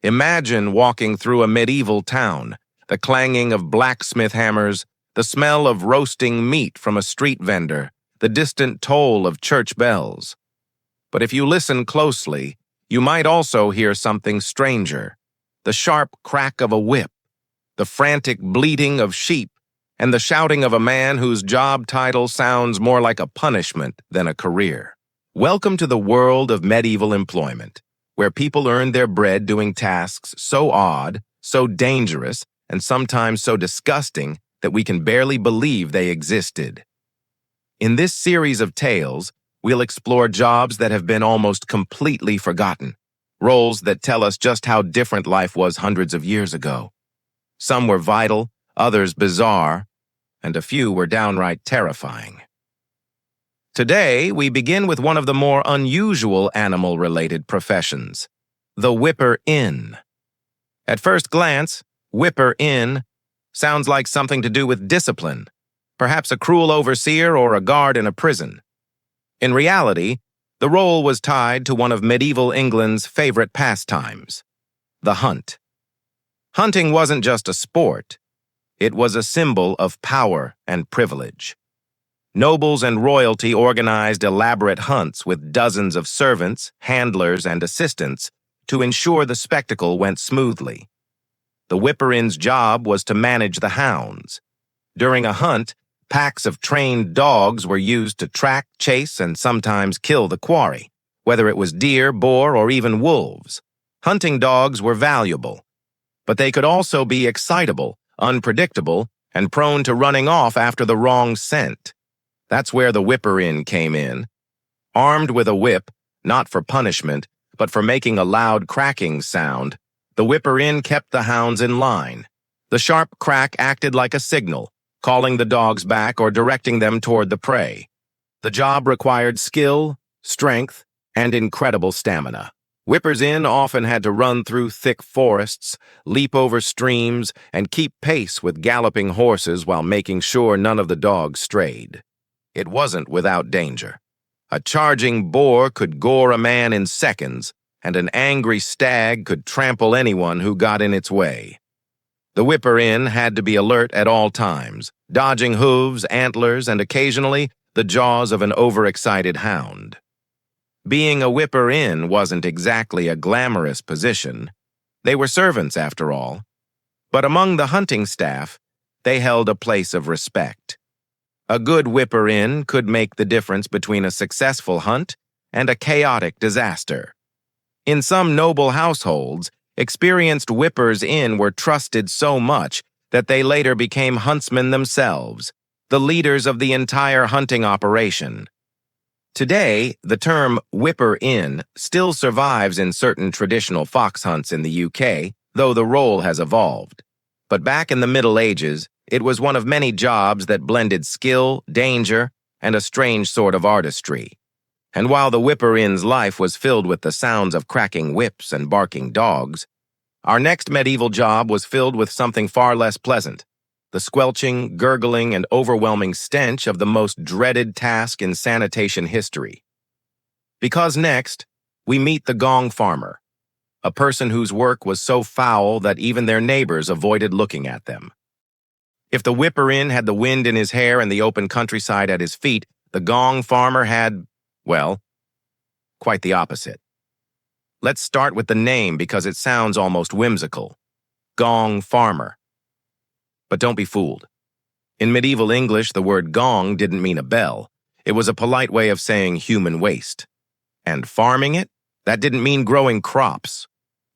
Imagine walking through a medieval town, the clanging of blacksmith hammers, the smell of roasting meat from a street vendor, the distant toll of church bells. But if you listen closely, you might also hear something stranger: the sharp crack of a whip, the frantic bleating of sheep, and the shouting of a man whose job title sounds more like a punishment than a career. Welcome to the world of medieval employment, where people earned their bread doing tasks so odd, so dangerous, and sometimes so disgusting that we can barely believe they existed. In this series of tales, we'll explore jobs that have been almost completely forgotten, roles that tell us just how different life was hundreds of years ago. Some were vital, others bizarre, and a few were downright terrifying. Today, we begin with one of the more unusual animal-related professions, the whipper-in. At first glance, whipper-in sounds like something to do with discipline, perhaps a cruel overseer or a guard in a prison. In reality, the role was tied to one of medieval England's favorite pastimes, the hunt. Hunting wasn't just a sport, it was a symbol of power and privilege. Nobles and royalty organized elaborate hunts with dozens of servants, handlers, and assistants to ensure the spectacle went smoothly. The whipper-in's job was to manage the hounds. During a hunt, packs of trained dogs were used to track, chase, and sometimes kill the quarry, whether it was deer, boar, or even wolves. Hunting dogs were valuable, but they could also be excitable, unpredictable, and prone to running off after the wrong scent. That's where the whipper-in came in. Armed with a whip, not for punishment, but for making a loud cracking sound, the whipper-in kept the hounds in line. The sharp crack acted like a signal, calling the dogs back or directing them toward the prey. The job required skill, strength, and incredible stamina. Whippers-in often had to run through thick forests, leap over streams, and keep pace with galloping horses while making sure none of the dogs strayed. It wasn't without danger. A charging boar could gore a man in seconds, and an angry stag could trample anyone who got in its way. The whipper-in had to be alert at all times, dodging hooves, antlers, and occasionally the jaws of an overexcited hound. Being a whipper-in wasn't exactly a glamorous position. They were servants, after all. But among the hunting staff, they held a place of respect. A good whipper-in could make the difference between a successful hunt and a chaotic disaster. In some noble households, experienced whippers-in were trusted so much that they later became huntsmen themselves, the leaders of the entire hunting operation. Today, the term whipper-in still survives in certain traditional fox hunts in the UK, though the role has evolved. But back in the Middle Ages, it was one of many jobs that blended skill, danger, and a strange sort of artistry. And while the whipper-in's life was filled with the sounds of cracking whips and barking dogs, our next medieval job was filled with something far less pleasant: the squelching, gurgling, and overwhelming stench of the most dreaded task in sanitation history. Because next, we meet the gong farmer, a person whose work was so foul that even their neighbors avoided looking at them. If the whipper-in had the wind in his hair and the open countryside at his feet, the gong farmer had, well, quite the opposite. Let's start with the name because it sounds almost whimsical: gong farmer. But don't be fooled. In medieval English, the word gong didn't mean a bell. It was a polite way of saying human waste. And farming it? That didn't mean growing crops.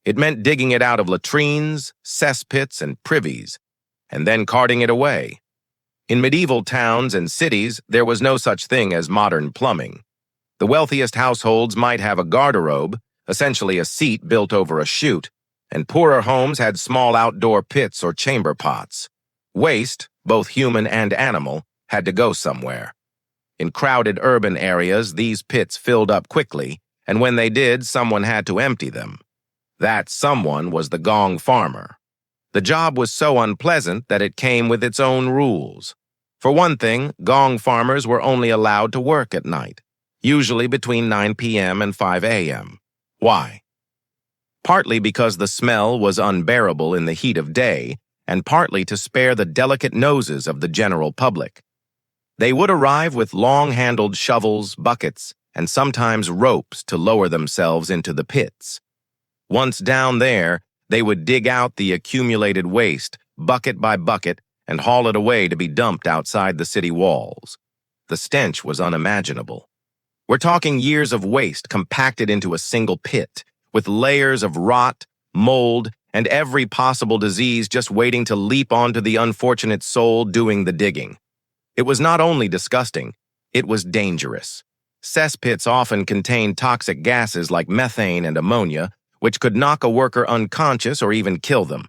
It meant digging it out of latrines, cesspits, and privies, and then carting it away. In medieval towns and cities, there was no such thing as modern plumbing. The wealthiest households might have a garderobe, essentially a seat built over a chute, and poorer homes had small outdoor pits or chamber pots. Waste, both human and animal, had to go somewhere. In crowded urban areas, these pits filled up quickly, and when they did, someone had to empty them. That someone was the gong farmer. The job was so unpleasant that it came with its own rules. For one thing, gong farmers were only allowed to work at night, usually between 9 p.m. and 5 a.m. Why? partly because the smell was unbearable in the heat of day, and partly to spare the delicate noses of the general public. They would arrive with long-handled shovels, buckets, and sometimes ropes to lower themselves into the pits. Once down there, they would dig out the accumulated waste, bucket by bucket, and haul it away to be dumped outside the city walls. The stench was unimaginable. We're talking years of waste compacted into a single pit, with layers of rot, mold, and every possible disease just waiting to leap onto the unfortunate soul doing the digging. It was not only disgusting, it was dangerous. Cesspits often contained toxic gases like methane and ammonia, which could knock a worker unconscious or even kill them.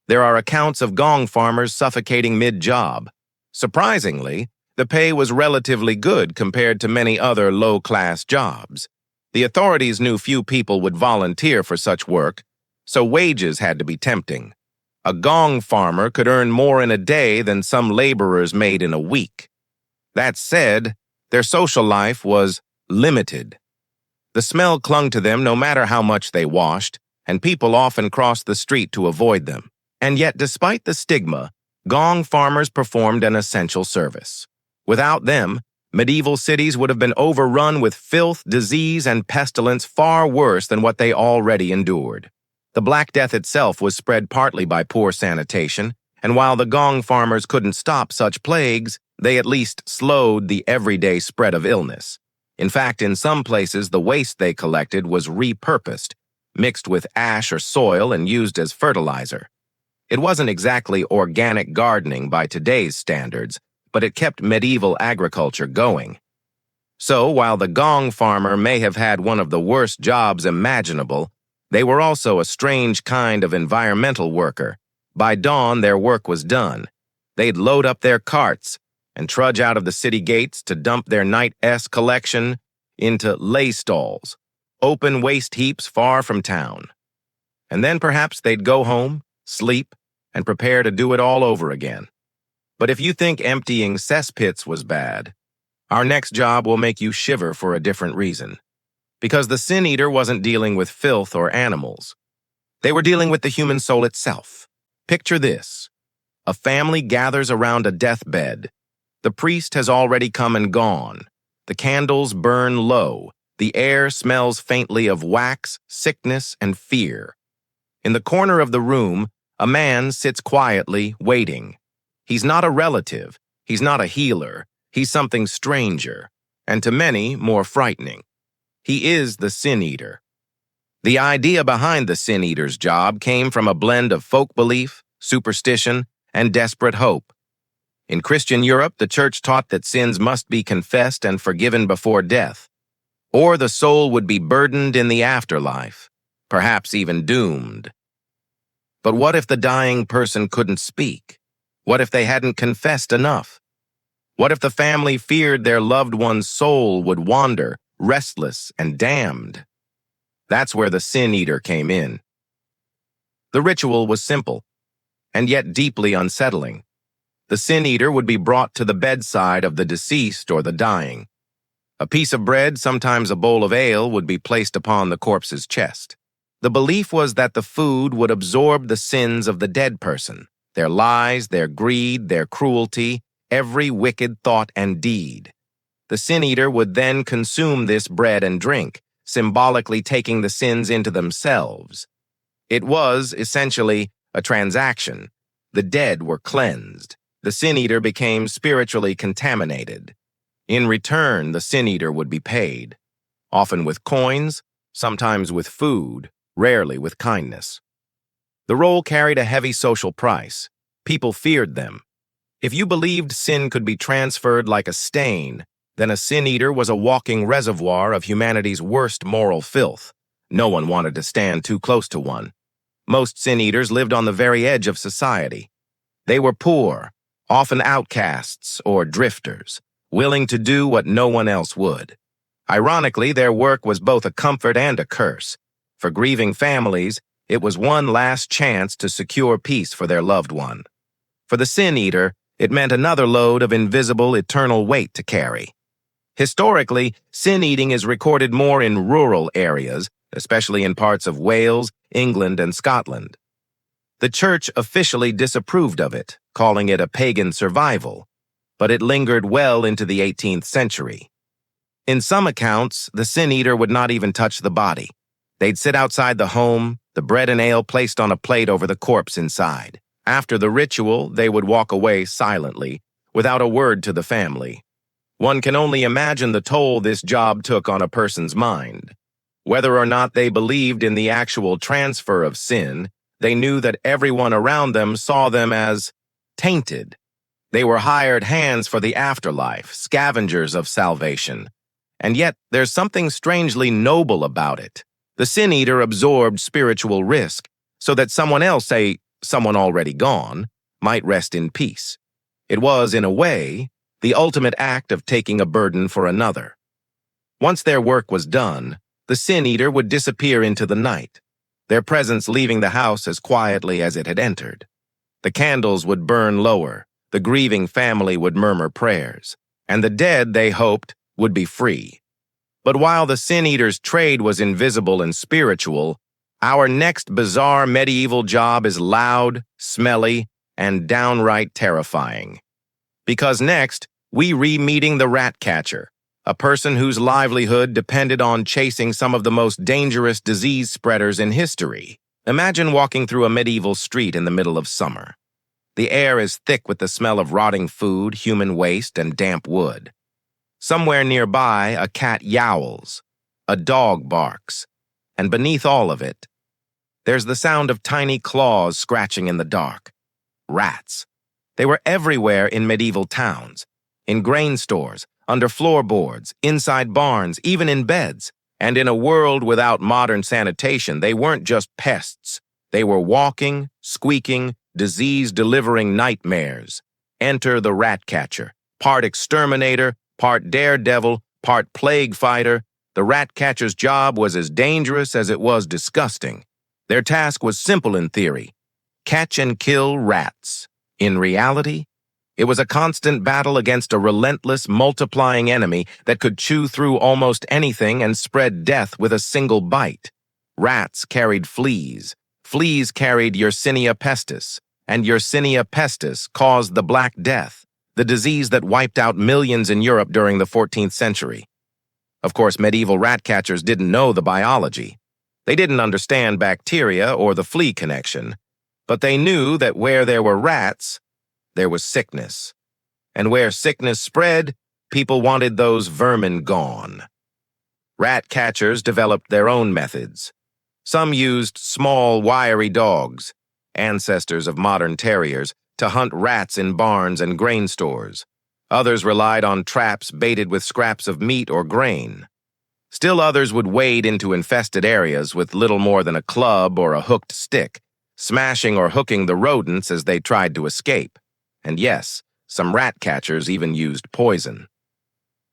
There are accounts of gong farmers suffocating mid-job. Surprisingly, the pay was relatively good compared to many other low-class jobs. The authorities knew few people would volunteer for such work, so wages had to be tempting. A gong farmer could earn more in a day than some laborers made in a week. That said, their social life was limited. The smell clung to them no matter how much they washed, and people often crossed the street to avoid them. And yet, despite the stigma, gong farmers performed an essential service. Without them, medieval cities would have been overrun with filth, disease, and pestilence far worse than what they already endured. The Black Death itself was spread partly by poor sanitation, and while the gong farmers couldn't stop such plagues, they at least slowed the everyday spread of illness. In fact, in some places, the waste they collected was repurposed, mixed with ash or soil and used as fertilizer. It wasn't exactly organic gardening by today's standards, but it kept medieval agriculture going. So, while the gong farmer may have had one of the worst jobs imaginable, they were also a strange kind of environmental worker. By dawn, their work was done. They'd load up their carts and trudge out of the city gates to dump their night-s collection into lay stalls, open waste heaps far from town. And then perhaps they'd go home, sleep, and prepare to do it all over again. But if you think emptying cesspits was bad, our next job will make you shiver for a different reason. Because the sin eater wasn't dealing with filth or animals. They were dealing with the human soul itself. Picture this. A family gathers around a deathbed. The priest has already come and gone. The candles burn low. The air smells faintly of wax, sickness, and fear. In the corner of the room, a man sits quietly, waiting. He's not a relative. He's not a healer. He's something stranger, and to many, more frightening. He is the sin eater. The idea behind the sin eater's job came from a blend of folk belief, superstition, and desperate hope. In Christian Europe, the church taught that sins must be confessed and forgiven before death, or the soul would be burdened in the afterlife, perhaps even doomed. But what if the dying person couldn't speak? What if they hadn't confessed enough? What if the family feared their loved one's soul would wander, restless and damned? That's where the sin eater came in. The ritual was simple, and yet deeply unsettling. The sin eater would be brought to the bedside of the deceased or the dying. A piece of bread, sometimes a bowl of ale, would be placed upon the corpse's chest. The belief was that the food would absorb the sins of the dead person, their lies, their greed, their cruelty, every wicked thought and deed. The sin eater would then consume this bread and drink, symbolically taking the sins into themselves. It was, essentially, a transaction. The dead were cleansed. The sin eater became spiritually contaminated. In return, the sin eater would be paid, often with coins, sometimes with food, rarely with kindness. The role carried a heavy social price. People feared them. If you believed sin could be transferred like a stain, then a sin eater was a walking reservoir of humanity's worst moral filth. No one wanted to stand too close to one. Most sin eaters lived on the very edge of society. They were poor, often outcasts or drifters, willing to do what no one else would. Ironically, their work was both a comfort and a curse. For grieving families, it was one last chance to secure peace for their loved one. For the sin eater, it meant another load of invisible, eternal weight to carry. Historically, sin eating is recorded more in rural areas, especially in parts of Wales, England, and Scotland. The church officially disapproved of it, calling it a pagan survival, but it lingered well into the 18th century. In some accounts, the sin-eater would not even touch the body. They'd sit outside the home, the bread and ale placed on a plate over the corpse inside. After the ritual, they would walk away silently, without a word to the family. One can only imagine the toll this job took on a person's mind. Whether or not they believed in the actual transfer of sin, they knew that everyone around them saw them as tainted. They were hired hands for the afterlife, scavengers of salvation. And yet, there's something strangely noble about it. The sin-eater absorbed spiritual risk so that someone else, say, someone already gone, might rest in peace. It was, in a way, the ultimate act of taking a burden for another. Once their work was done, the sin-eater would disappear into the night, their presence leaving the house as quietly as it had entered. The candles would burn lower, the grieving family would murmur prayers, and the dead, they hoped, would be free. But while the sin-eater's trade was invisible and spiritual, our next bizarre medieval job is loud, smelly, and downright terrifying. Because next, we re-meeting the rat catcher, a person whose livelihood depended on chasing some of the most dangerous disease spreaders in history. Imagine walking through a medieval street in the middle of summer. The air is thick with the smell of rotting food, human waste, and damp wood. Somewhere nearby, a cat yowls, a dog barks, and beneath all of it, there's the sound of tiny claws scratching in the dark. Rats. They were everywhere in medieval towns, in grain stores, under floorboards, inside barns, even in beds. And in a world without modern sanitation, they weren't just pests. They were walking, squeaking, disease-delivering nightmares. Enter the rat catcher, part exterminator, part daredevil, part plague fighter. The rat catcher's job was as dangerous as it was disgusting. Their task was simple in theory: catch and kill rats. In reality, it was a constant battle against a relentless, multiplying enemy that could chew through almost anything and spread death with a single bite. Rats carried fleas. Fleas carried Yersinia pestis, and Yersinia pestis caused the Black Death, the disease that wiped out millions in Europe during the 14th century. Of course, medieval rat catchers didn't know the biology. They didn't understand bacteria or the flea connection, but they knew that where there were rats, there was sickness. And where sickness spread, people wanted those vermin gone. Rat catchers developed their own methods. Some used small, wiry dogs, ancestors of modern terriers, to hunt rats in barns and grain stores. Others relied on traps baited with scraps of meat or grain. Still others would wade into infested areas with little more than a club or a hooked stick, smashing or hooking the rodents as they tried to escape. And yes, some rat catchers even used poison.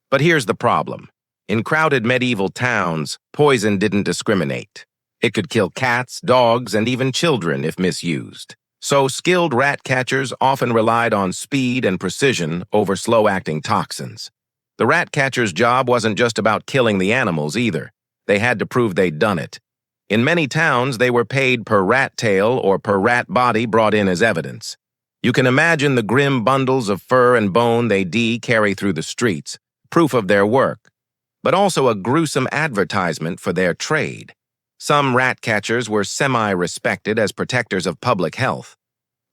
But here's the problem. In crowded medieval towns, poison didn't discriminate. It could kill cats, dogs, and even children if misused. So skilled rat catchers often relied on speed and precision over slow-acting toxins. The rat catcher's job wasn't just about killing the animals either. They had to prove they'd done it. In many towns, they were paid per rat tail or per rat body brought in as evidence. You can imagine the grim bundles of fur and bone they'd carry through the streets, proof of their work, but also a gruesome advertisement for their trade. Some rat catchers were semi-respected as protectors of public health,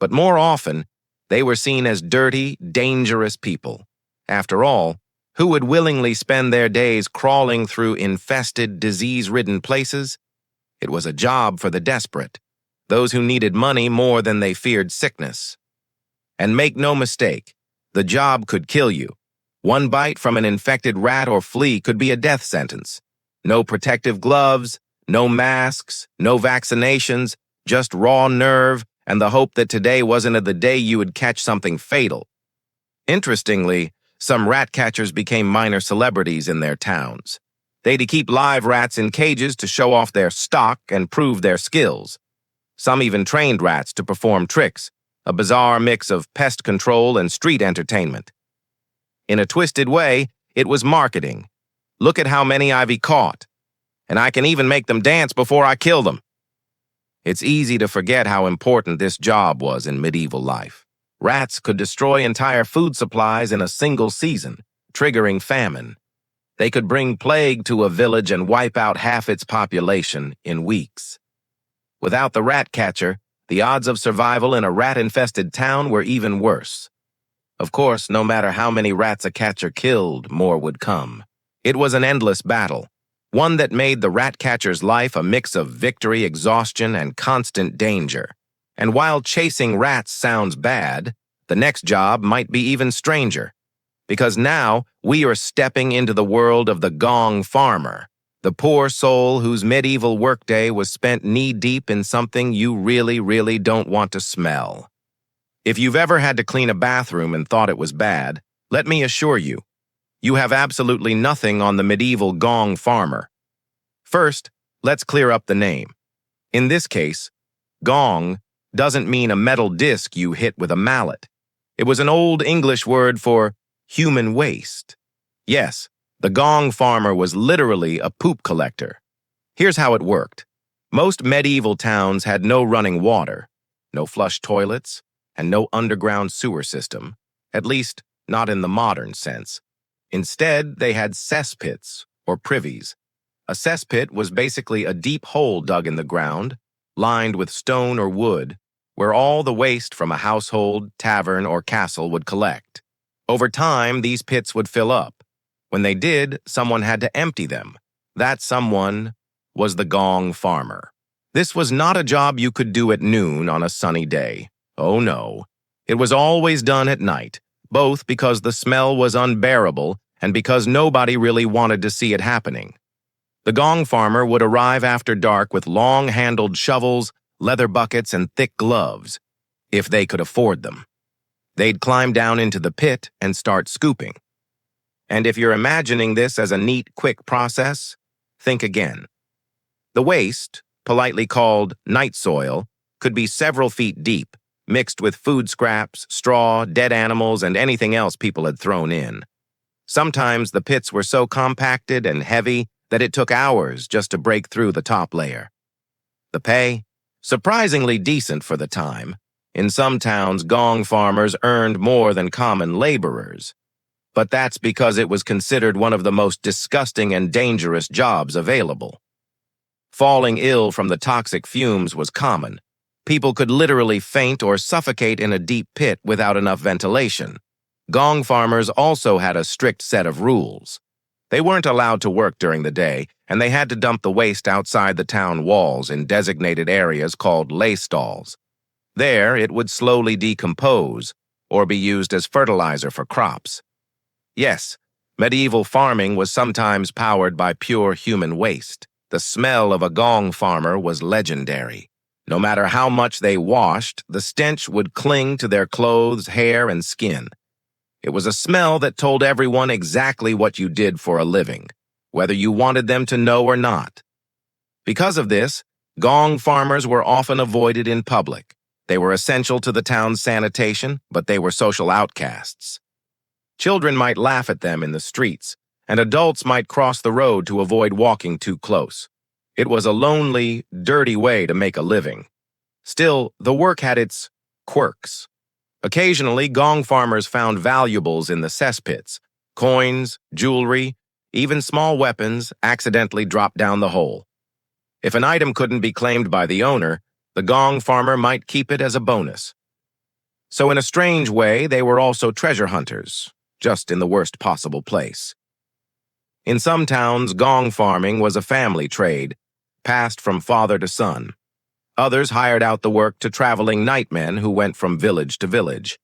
but more often, they were seen as dirty, dangerous people. After all, who would willingly spend their days crawling through infested, disease-ridden places? It was a job for the desperate, those who needed money more than they feared sickness. And make no mistake, the job could kill you. One bite from an infected rat or flea could be a death sentence. No protective gloves, no masks, no vaccinations, just raw nerve and the hope that today wasn't the day you would catch something fatal. Interestingly, some rat catchers became minor celebrities in their towns. They'd keep live rats in cages to show off their stock and prove their skills. Some even trained rats to perform tricks, a bizarre mix of pest control and street entertainment. In a twisted way, it was marketing. Look at how many I've caught. and I can even make them dance before I kill them. It's easy to forget how important this job was in medieval life. Rats could destroy entire food supplies in a single season, triggering famine. They could bring plague to a village and wipe out half its population in weeks. Without the rat catcher, the odds of survival in a rat-infested town were even worse. Of course, no matter how many rats a catcher killed, more would come. It was an endless battle, one that made the rat catcher's life a mix of victory, exhaustion, and constant danger. And while chasing rats sounds bad, the next job might be even stranger. Because now we are stepping into the world of the gong farmer, the poor soul whose medieval workday was spent knee-deep in something you really don't want to smell. If you've ever had to clean a bathroom and thought it was bad, let me assure you, you have absolutely nothing on the medieval gong farmer. First, let's clear up the name. In this case, gong doesn't mean a metal disc you hit with a mallet. It was an old English word for human waste. Yes, the gong farmer was literally a poop collector. Here's how it worked. Most medieval towns had no running water, no flush toilets, and no underground sewer system, at least not in the modern sense. Instead, they had cesspits, or privies. A cesspit was basically a deep hole dug in the ground, lined with stone or wood, where all the waste from a household, tavern, or castle would collect. Over time, these pits would fill up. When they did, someone had to empty them. That someone was the gong farmer. This was not a job you could do at noon on a sunny day. Oh no. It was always done at night, both because the smell was unbearable and because nobody really wanted to see it happening. The gong farmer would arrive after dark with long-handled shovels, leather buckets, and thick gloves, if they could afford them. They'd climb down into the pit and start scooping. And if you're imagining this as a neat, quick process, think again. The waste, politely called night soil, could be several feet deep, mixed with food scraps, straw, dead animals, and anything else people had thrown in. Sometimes the pits were so compacted and heavy that it took hours just to break through the top layer. The pay? Surprisingly decent for the time. In some towns, gong farmers earned more than common laborers. But that's because it was considered one of the most disgusting and dangerous jobs available. Falling ill from the toxic fumes was common. People could literally faint or suffocate in a deep pit without enough ventilation. Gong farmers also had a strict set of rules. They weren't allowed to work during the day, and they had to dump the waste outside the town walls in designated areas called lay stalls. There, it would slowly decompose or be used as fertilizer for crops. Yes, medieval farming was sometimes powered by pure human waste. The smell of a gong farmer was legendary. No matter how much they washed, the stench would cling to their clothes, hair, and skin. It was a smell that told everyone exactly what you did for a living, whether you wanted them to know or not. Because of this, gong farmers were often avoided in public. They were essential to the town's sanitation, but they were social outcasts. Children might laugh at them in the streets, and adults might cross the road to avoid walking too close. It was a lonely, dirty way to make a living. Still, the work had its quirks. Occasionally, gong farmers found valuables in the cesspits, coins, jewelry, even small weapons accidentally dropped down the hole. If an item couldn't be claimed by the owner, the gong farmer might keep it as a bonus. So in a strange way, they were also treasure hunters, just in the worst possible place. In some towns, gong farming was a family trade, passed from father to son. Others hired out the work to traveling nightmen who went from village to village.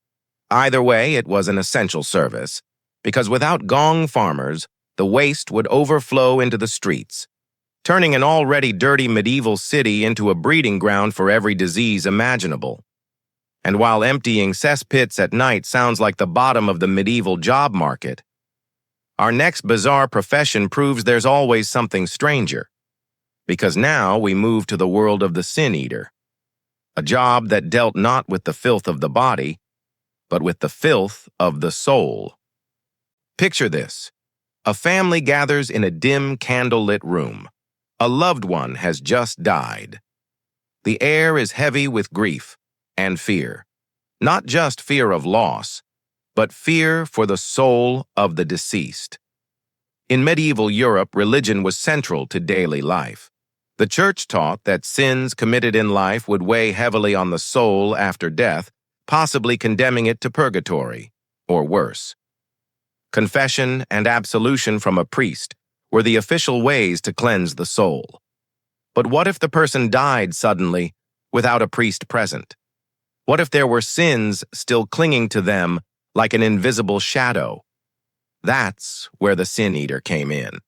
Either way, it was an essential service, because without gong farmers, the waste would overflow into the streets, turning an already dirty medieval city into a breeding ground for every disease imaginable. And while emptying cesspits at night sounds like the bottom of the medieval job market, our next bizarre profession proves there's always something stranger. Because now we move to the world of the sin eater, a job that dealt not with the filth of the body, but with the filth of the soul. Picture this. A family gathers in a dim, candlelit room. A loved one has just died. The air is heavy with grief and fear, not just fear of loss, but fear for the soul of the deceased. In medieval Europe, religion was central to daily life. The church taught that sins committed in life would weigh heavily on the soul after death, possibly condemning it to purgatory, or worse. Confession and absolution from a priest were the official ways to cleanse the soul. But what if the person died suddenly without a priest present? What if there were sins still clinging to them like an invisible shadow? That's where the sin eater came in.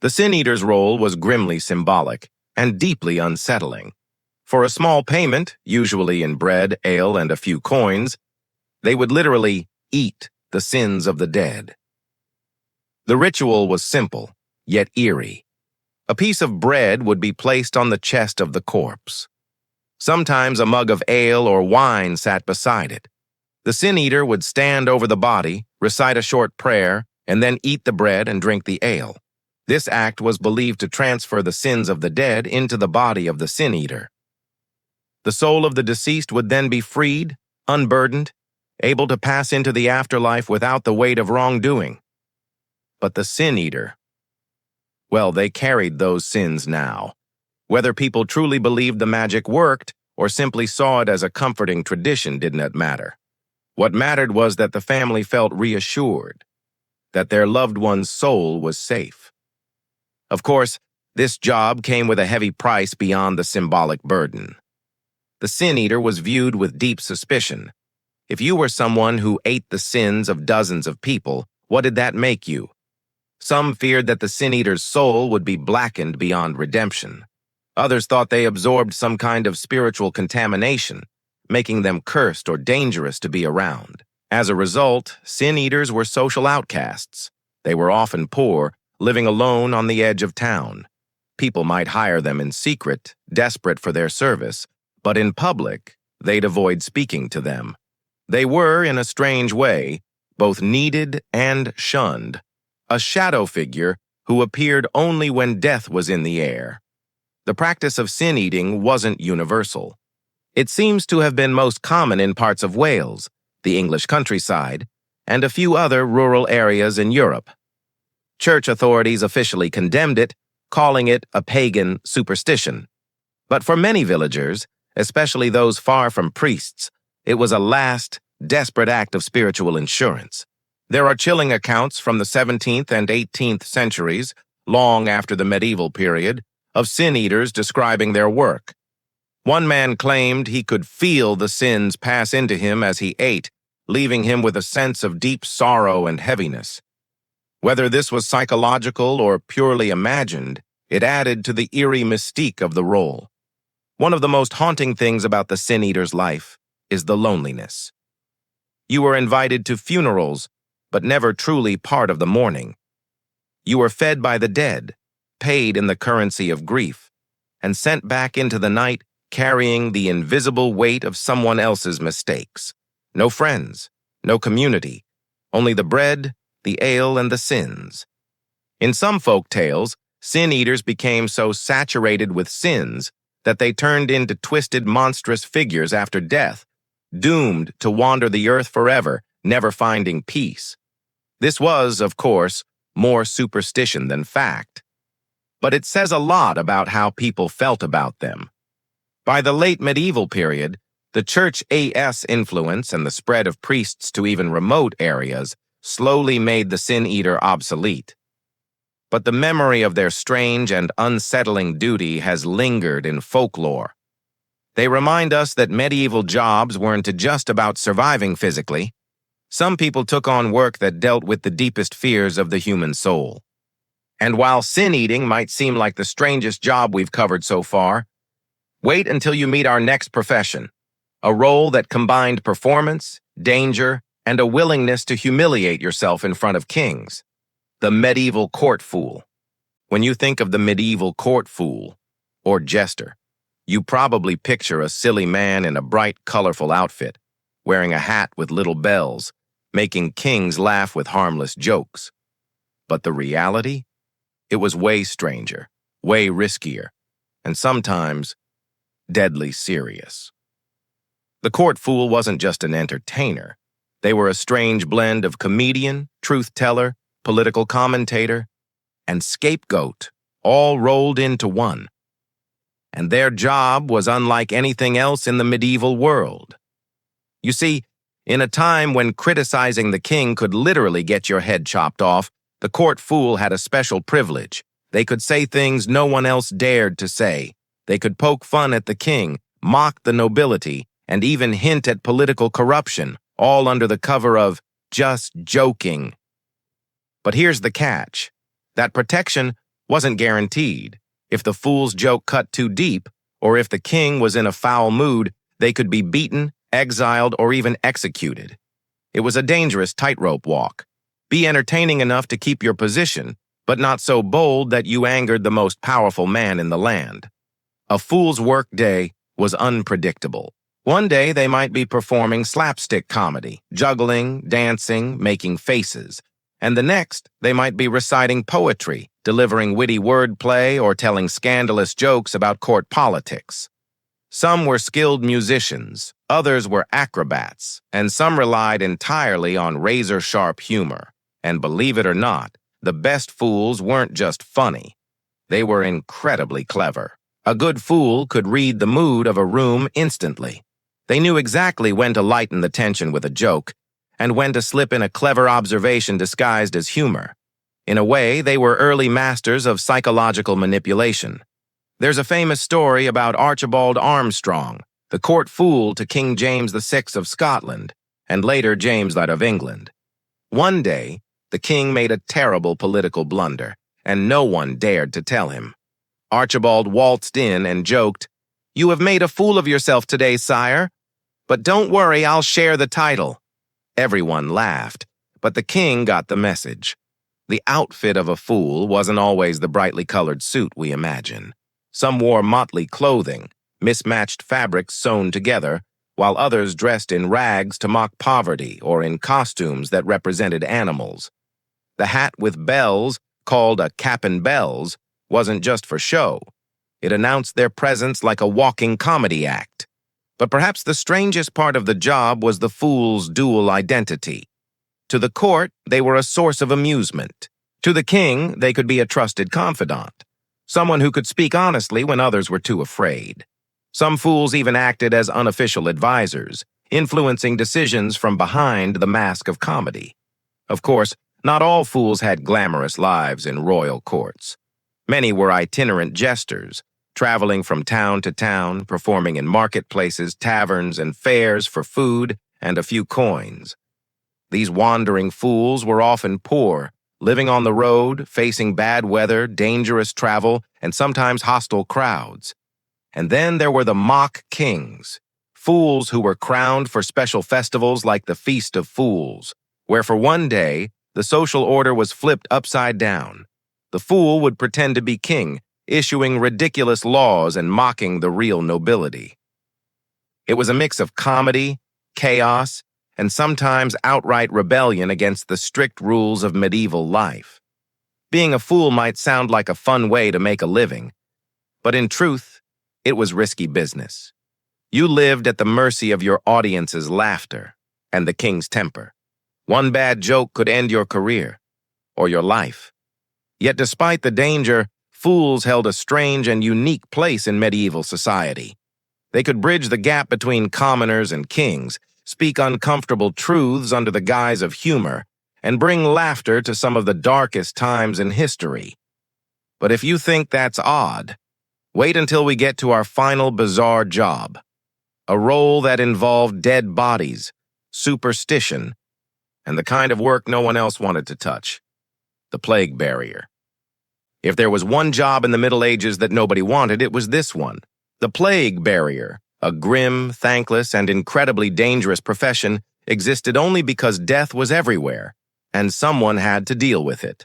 The sin eater's role was grimly symbolic and deeply unsettling. For a small payment, usually in bread, ale, and a few coins, they would literally eat the sins of the dead. The ritual was simple, yet eerie. A piece of bread would be placed on the chest of the corpse. Sometimes a mug of ale or wine sat beside it. The sin eater would stand over the body, recite a short prayer, and then eat the bread and drink the ale. This act was believed to transfer the sins of the dead into the body of the sin eater. The soul of the deceased would then be freed, unburdened, able to pass into the afterlife without the weight of wrongdoing. But the sin eater, well, they carried those sins now. Whether people truly believed the magic worked or simply saw it as a comforting tradition did not matter. What mattered was that the family felt reassured, that their loved one's soul was safe. Of course, this job came with a heavy price beyond the symbolic burden. The sin eater was viewed with deep suspicion. If you were someone who ate the sins of dozens of people, what did that make you? Some feared that the sin eater's soul would be blackened beyond redemption. Others thought they absorbed some kind of spiritual contamination, making them cursed or dangerous to be around. As a result, sin eaters were social outcasts. They were often poor, living alone on the edge of town. People might hire them in secret, desperate for their service, but in public, they'd avoid speaking to them. They were, in a strange way, both needed and shunned, a shadow figure who appeared only when death was in the air. The practice of sin eating wasn't universal. It seems to have been most common in parts of Wales, the English countryside, and a few other rural areas in Europe. Church authorities officially condemned it, calling it a pagan superstition. But for many villagers, especially those far from priests, it was a last, desperate act of spiritual insurance. There are chilling accounts from the 17th and 18th centuries, long after the medieval period, of sin eaters describing their work. One man claimed he could feel the sins pass into him as he ate, leaving him with a sense of deep sorrow and heaviness. Whether this was psychological or purely imagined, it added to the eerie mystique of the role. One of the most haunting things about the sin eater's life is the loneliness. You were invited to funerals, but never truly part of the mourning. You were fed by the dead, paid in the currency of grief, and sent back into the night carrying the invisible weight of someone else's mistakes. No friends, no community, only the bread, the ale, and the sins. In some folk tales, sin eaters became so saturated with sins that they turned into twisted, monstrous figures after death, doomed to wander the earth forever, never finding peace. This was, of course, more superstition than fact. But it says a lot about how people felt about them. By the late medieval period, the Church's influence and the spread of priests to even remote areas slowly made the sin eater obsolete. But the memory of their strange and unsettling duty has lingered in folklore. They remind us that medieval jobs weren't just about surviving physically. Some people took on work that dealt with the deepest fears of the human soul. And while sin eating might seem like the strangest job we've covered so far, wait until you meet our next profession, a role that combined performance, danger, and a willingness to humiliate yourself in front of kings. The medieval court fool. When you think of the medieval court fool, or jester, you probably picture a silly man in a bright, colorful outfit, wearing a hat with little bells, making kings laugh with harmless jokes. But the reality? It was way stranger. way riskier, and sometimes deadly serious. The court fool wasn't just an entertainer. They were a strange blend of comedian, truth-teller, political commentator, and scapegoat, all rolled into one. And their job was unlike anything else in the medieval world. You see, in a time when criticizing the king could literally get your head chopped off, the court fool had a special privilege. They could say things no one else dared to say. They could poke fun at the king, mock the nobility, and even hint at political corruption, all under the cover of just joking. But here's the catch. That protection wasn't guaranteed. If the fool's joke cut too deep, or if the king was in a foul mood, they could be beaten, exiled, or even executed. It was a dangerous tightrope walk. Be entertaining enough to keep your position, but not so bold that you angered the most powerful man in the land. A fool's work day was unpredictable. One day they might be performing slapstick comedy, juggling, dancing, making faces. And the next, they might be reciting poetry, delivering witty wordplay, or telling scandalous jokes about court politics. Some were skilled musicians, others were acrobats, and some relied entirely on razor-sharp humor. And believe it or not, the best fools weren't just funny. They were incredibly clever. A good fool could read the mood of a room instantly. They knew exactly when to lighten the tension with a joke, and when to slip in a clever observation disguised as humor. In a way, they were early masters of psychological manipulation. There's a famous story about Archibald Armstrong, the court fool to King James VI of Scotland, and later James III of England. One day, the king made a terrible political blunder, and no one dared to tell him. Archibald waltzed in and joked, "You have made a fool of yourself today, sire. But don't worry, I'll share the title." Everyone laughed, but the king got the message. The outfit of a fool wasn't always the brightly colored suit we imagine. Some wore motley clothing, mismatched fabrics sewn together, while others dressed in rags to mock poverty or in costumes that represented animals. The hat with bells, called a cap and bells, wasn't just for show. It announced their presence like a walking comedy act. But perhaps the strangest part of the job was the fool's dual identity. To the court, they were a source of amusement. To the king, they could be a trusted confidant, someone who could speak honestly when others were too afraid. Some fools even acted as unofficial advisors, influencing decisions from behind the mask of comedy. Of course, not all fools had glamorous lives in royal courts. Many were itinerant jesters, traveling from town to town, performing in marketplaces, taverns, and fairs for food and a few coins. These wandering fools were often poor, living on the road, facing bad weather, dangerous travel, and sometimes hostile crowds. And then there were the mock kings, fools who were crowned for special festivals like the Feast of Fools, where for one day, the social order was flipped upside down. The fool would pretend to be king, issuing ridiculous laws and mocking the real nobility. It was a mix of comedy, chaos, and sometimes outright rebellion against the strict rules of medieval life. Being a fool might sound like a fun way to make a living, but in truth, it was risky business. You lived at the mercy of your audience's laughter and the king's temper. One bad joke could end your career or your life. Yet despite the danger, fools held a strange and unique place in medieval society. They could bridge the gap between commoners and kings, speak uncomfortable truths under the guise of humor, and bring laughter to some of the darkest times in history. But if you think that's odd, wait until we get to our final bizarre job, a role that involved dead bodies, superstition, and the kind of work no one else wanted to touch, the plague barrier. If there was one job in the Middle Ages that nobody wanted, it was this one, the plague barrier. A grim, thankless, and incredibly dangerous profession existed only because death was everywhere, and someone had to deal with it.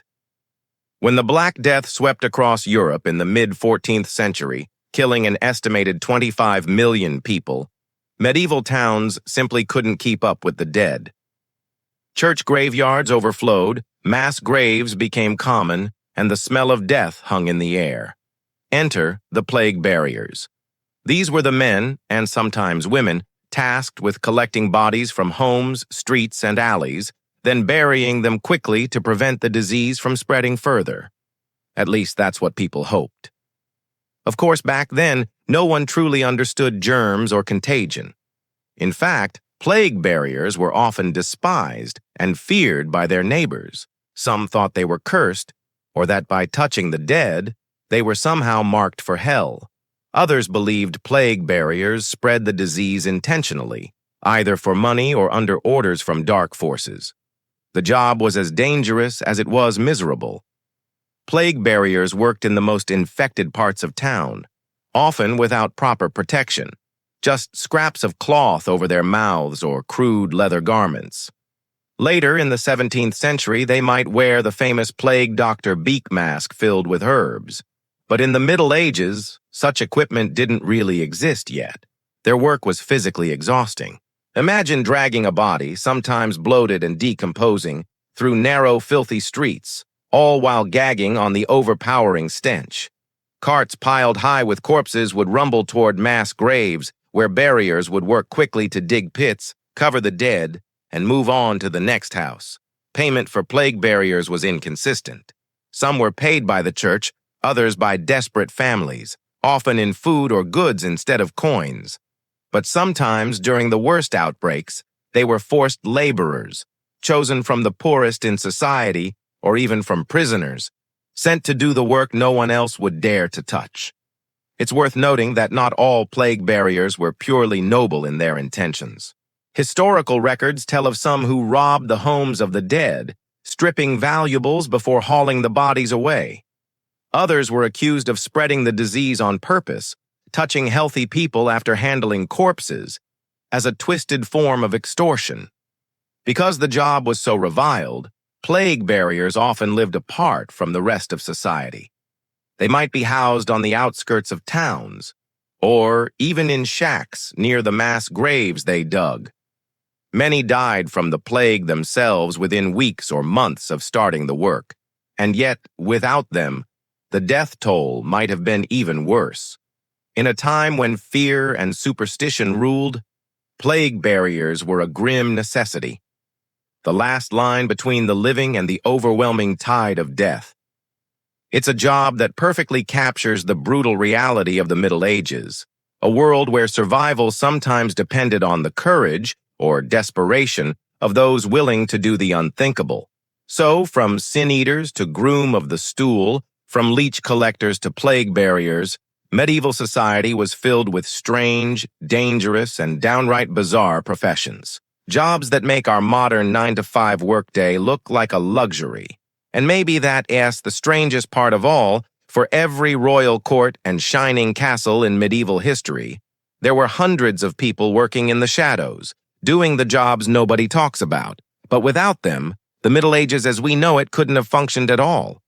When the Black Death swept across Europe in the mid-14th century, killing an estimated 25 million people, medieval towns simply couldn't keep up with the dead. Church graveyards overflowed, mass graves became common, and the smell of death hung in the air. Enter the plague buriers. These were the men, and sometimes women, tasked with collecting bodies from homes, streets, and alleys, then burying them quickly to prevent the disease from spreading further. At least that's what people hoped. Of course, back then, no one truly understood germs or contagion. In fact, plague buriers were often despised and feared by their neighbors. Some thought they were cursed, or that by touching the dead, they were somehow marked for hell. Others believed plague buriers spread the disease intentionally, either for money or under orders from dark forces. The job was as dangerous as it was miserable. Plague buriers worked in the most infected parts of town, often without proper protection, just scraps of cloth over their mouths or crude leather garments. Later, in the 17th century, they might wear the famous plague doctor beak mask filled with herbs. But in the Middle Ages, such equipment didn't really exist yet. Their work was physically exhausting. Imagine dragging a body, sometimes bloated and decomposing, through narrow, filthy streets, all while gagging on the overpowering stench. Carts piled high with corpses would rumble toward mass graves, where buriers would work quickly to dig pits, cover the dead, and move on to the next house. Payment for plague buriers was inconsistent. Some were paid by the church, others by desperate families, often in food or goods instead of coins. But sometimes, during the worst outbreaks, they were forced laborers, chosen from the poorest in society or even from prisoners, sent to do the work no one else would dare to touch. It's worth noting that not all plague buriers were purely noble in their intentions. Historical records tell of some who robbed the homes of the dead, stripping valuables before hauling the bodies away. Others were accused of spreading the disease on purpose, touching healthy people after handling corpses, as a twisted form of extortion. Because the job was so reviled, plague buriers often lived apart from the rest of society. They might be housed on the outskirts of towns, or even in shacks near the mass graves they dug. Many died from the plague themselves within weeks or months of starting the work, and yet, without them, the death toll might have been even worse. In a time when fear and superstition ruled, plague buriers were a grim necessity, the last line between the living and the overwhelming tide of death. It's a job that perfectly captures the brutal reality of the Middle Ages, a world where survival sometimes depended on the courage or desperation of those willing to do the unthinkable. So, from sin-eaters to groom of the stool, from leech collectors to plague buriers, medieval society was filled with strange, dangerous, and downright bizarre professions. Jobs that make our modern 9-to-5 workday look like a luxury. And maybe that is the strangest part of all. For every royal court and shining castle in medieval history, there were hundreds of people working in the shadows, doing the jobs nobody talks about. But without them, the Middle Ages as we know it couldn't have functioned at all.